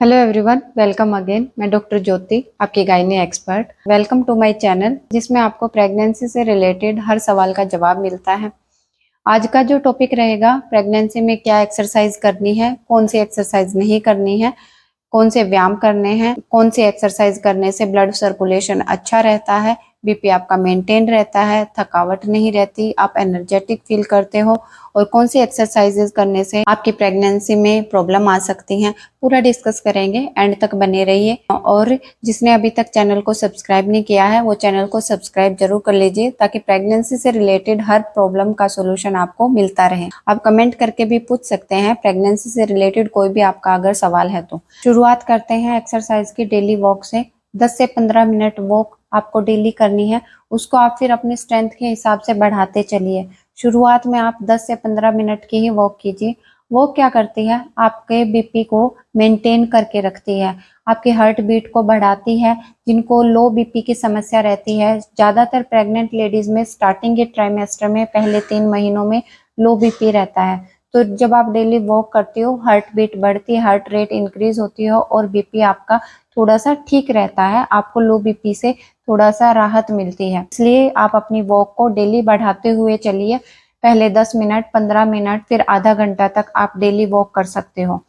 Hello everyone, welcome again. मैं doctor Jyoti, आपकी gynae expert. Welcome to my channel, जिसमें आपको प्रेगनेंसी से रिलेटेड हर सवाल का जवाब मिलता है। आज का जो टॉपिक रहेगा, प्रेगनेंसी में क्या एक्सरसाइज करनी है, कौन सी एक्सरसाइज नहीं करनी है, कौन से व्यायाम करने हैं, कौन सी एक्सरसाइज करने से ब्लड सर्कुलेशन अच्छा रहता है, बीपी आपका मेंटेन रहता है, थकावट नहीं रहती, आप एनर्जेटिक फील करते हो, और कौन सी एक्सरसाइजेज करने से आपकी प्रेगनेंसी में प्रॉब्लम आ सकती हैं, पूरा डिस्कस करेंगे। एंड तक बने रहिए। और जिसने अभी तक चैनल को सब्सक्राइब नहीं किया है, वो चैनल को सब्सक्राइब जरूर कर लीजिए, ताकि प्रेगनेंसी से रिलेटेड हर प्रॉब्लम का सोल्यूशन आपको मिलता रहे। आप कमेंट करके भी पूछ सकते हैं प्रेगनेंसी से रिलेटेड कोई भी आपका अगर सवाल है तो। शुरुआत करते हैं एक्सरसाइज की डेली वॉक से। 10 से 15 मिनट वॉक आपको डेली करनी है। उसको आप फिर अपनी स्ट्रेंथ के हिसाब से बढ़ाते चलिए। शुरुआत में आप 10 से 15 मिनट की ही वॉक कीजिए। वो क्या करती है, आपके बीपी को मेंटेन करके रखती है, आपके हार्ट बीट को बढ़ाती है। जिनको लो बीपी की समस्या रहती है, ज्यादातर प्रेग्नेंट लेडीज में स्टार्टिंग के ट्राइमेस्टर में पहले 3 महीनों में लो बीपी रहता है। तो जब आप डेली वॉक करती हो, हार्ट बीट बढ़ती है, हार्ट रेट इंक्रीज होती है, और बीपी आपका थोड़ा सा ठीक रहता है, आपको लो बीपी से थोड़ा सा राहत मिलती है। इसलिए आप अपनी वॉक को डेली बढ़ाते हुए चलिए। पहले 10 मिनट, 15 मिनट, फिर आधा घंटा तक आप डेली वॉक कर सकते हो।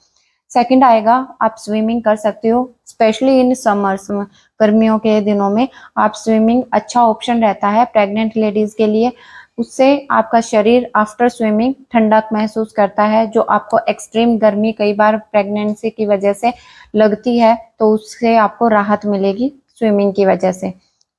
सेकंड आएगा, आप स्विमिंग कर सकते हो, स्पेशली इन समर्स, गर्मियों के दिनों में आप स्विमिंग अच्छा ऑप्शन रहता है प्रेग्नेंट लेडीज के लिए। उससे आपका शरीर आफ्टर स्विमिंग ठंडक महसूस करता है, जो आपको एक्सट्रीम गर्मी कई बार प्रेगनेंसी की वजह से लगती है, तो उससे आपको राहत मिलेगी स्विमिंग की वजह से।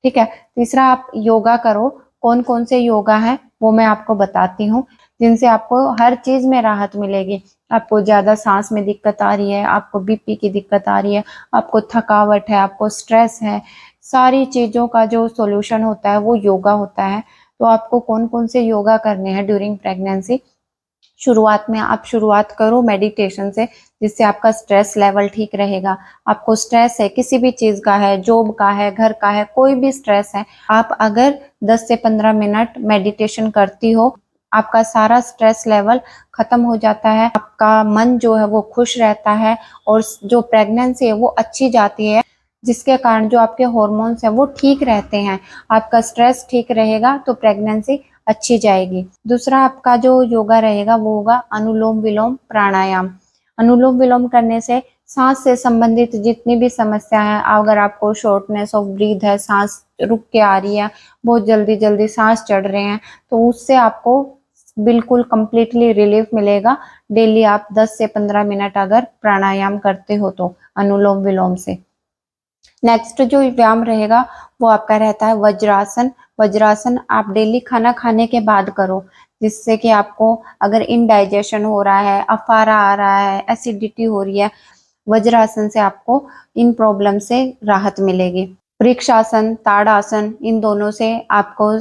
ठीक है। तीसरा, आप योगा करो। कौन कौन से योगा है वो मैं आपको बताती हूँ, जिनसे आपको हर चीज में राहत मिलेगी। आपको ज्यादा सांस में दिक्कत आ रही है, आपको बीपी की दिक्कत आ रही है, आपको थकावट है, आपको स्ट्रेस है, सारी चीजों का जो सॉल्यूशन होता है वो योगा होता है। तो आपको कौन कौन से योगा करने हैं ड्यूरिंग प्रेगनेंसी? शुरुआत में आप शुरुआत करो मेडिटेशन से, जिससे आपका स्ट्रेस लेवल ठीक रहेगा। आपको स्ट्रेस है, किसी भी चीज का है, जॉब का है, घर का है, कोई भी स्ट्रेस है, आप अगर 10 से 15 मिनट मेडिटेशन करती हो, आपका सारा स्ट्रेस लेवल खत्म हो जाता है, आपका मन जो है वो खुश रहता है, और जो प्रेगनेंसी है वो अच्छी जाती है, जिसके कारण जो आपके हॉर्मोन्स हैं वो ठीक रहते हैं। आपका स्ट्रेस ठीक रहेगा तो प्रेगनेंसी अच्छी जाएगी। दूसरा आपका जो योगा रहेगा वो होगा अनुलोम विलोम प्राणायाम। अनुलोम विलोम करने से सांस से संबंधित जितनी भी समस्या है, अगर आपको शॉर्टनेस ऑफ ब्रीथ है, सांस रुक के आ रही है, बहुत जल्दी जल्दी सांस चढ़ रहे हैं, तो उससे आपको बिल्कुल कंप्लीटली रिलीफ मिलेगा। डेली आप 10 से 15 मिनट अगर प्राणायाम करते हो तो अनुलोम विलोम से। नेक्स्ट जो व्यायाम रहेगा वो आपका रहता है वज्रासन। वज्रासन आप डेली खाना खाने के बाद करो, जिससे कि आपको अगर इनडाइजेशन हो रहा है, अफारा आ रहा है, एसिडिटी हो रही है, वज्रासन से आपको इन प्रॉब्लम से राहत मिलेगी। वृक्षासन, ताड़ासन, इन दोनों से आपको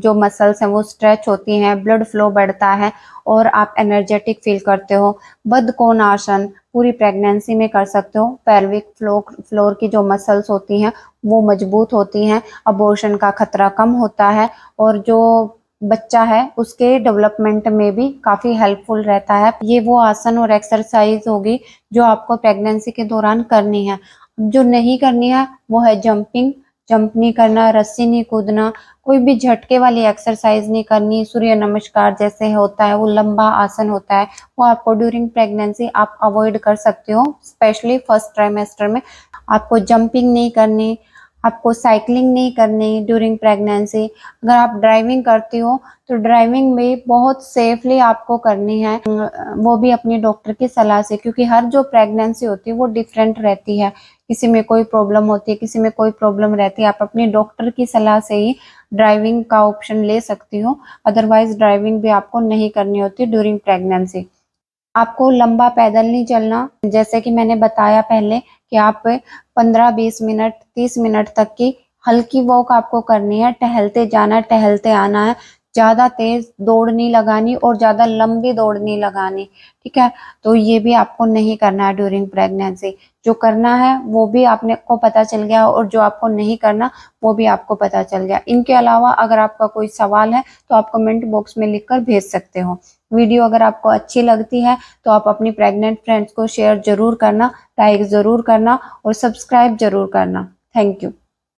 जो मसल्स हैं वो स्ट्रेच होती हैं, ब्लड फ्लो बढ़ता है, और आप एनर्जेटिक फील करते हो। बद्धकोणासन पूरी प्रेगनेंसी में कर सकते हो। पेल्विक फ्लोर की जो मसल्स होती हैं वो मजबूत होती हैं, अबॉर्शन का खतरा कम होता है, और जो बच्चा है उसके डेवलपमेंट में भी काफी हेल्पफुल रहता है। ये वो आसन और एक्सरसाइज होगी जो आपको प्रेगनेंसी के दौरान करनी है। जो नहीं करनी है वो है जंपिंग। जंप नहीं करना, रस्सी नहीं कूदना, कोई भी झटके वाली एक्सरसाइज नहीं करनी। सूर्य नमस्कार जैसे होता है, वो लंबा आसन होता है, वो आपको ड्यूरिंग प्रेगनेंसी आप अवॉइड कर सकते हो, स्पेशली फर्स्ट ट्राइमेस्टर में। आपको जंपिंग नहीं करनी, आपको साइकिलिंग नहीं करनी ड्यूरिंग प्रेगनेंसी। अगर आप ड्राइविंग करती हो तो ड्राइविंग भी बहुत सेफली आपको करनी है, वो भी अपनी डॉक्टर की सलाह से, क्योंकि हर जो प्रेगनेंसी होती है वो डिफरेंट रहती है। किसी में कोई प्रॉब्लम होती है, किसी में कोई प्रॉब्लम रहती है। आप अपनी डॉक्टर की सलाह से ही ड्राइविंग का ऑप्शन ले सकती हो, अदरवाइज ड्राइविंग भी आपको नहीं करनी होती ड्यूरिंग प्रेगनेंसी। आपको लंबा पैदल नहीं चलना, जैसे कि मैंने बताया पहले कि आप 15-20 मिनट, 30 मिनट तक की हल्की वॉक आपको करनी है। टहलते जाना, टहलते आना है, ज्यादा तेज दौड़ नहीं लगानी और ज्यादा लंबी दौड़ नहीं लगानी। ठीक है। तो ये भी आपको नहीं करना है ड्यूरिंग प्रेगनेंसी। जो करना है वो भी आपने को पता चल गया, और जो आपको नहीं करना वो भी आपको पता चल गया। इनके अलावा अगर आपका कोई सवाल है तो आप कमेंट बॉक्स में लिखकर भेज सकते हो। वीडियो अगर आपको अच्छी लगती है तो आप अपनी प्रेग्नेंट फ्रेंड्स को शेयर जरूर करना, लाइक जरूर करना और सब्सक्राइब जरूर करना। Thank you.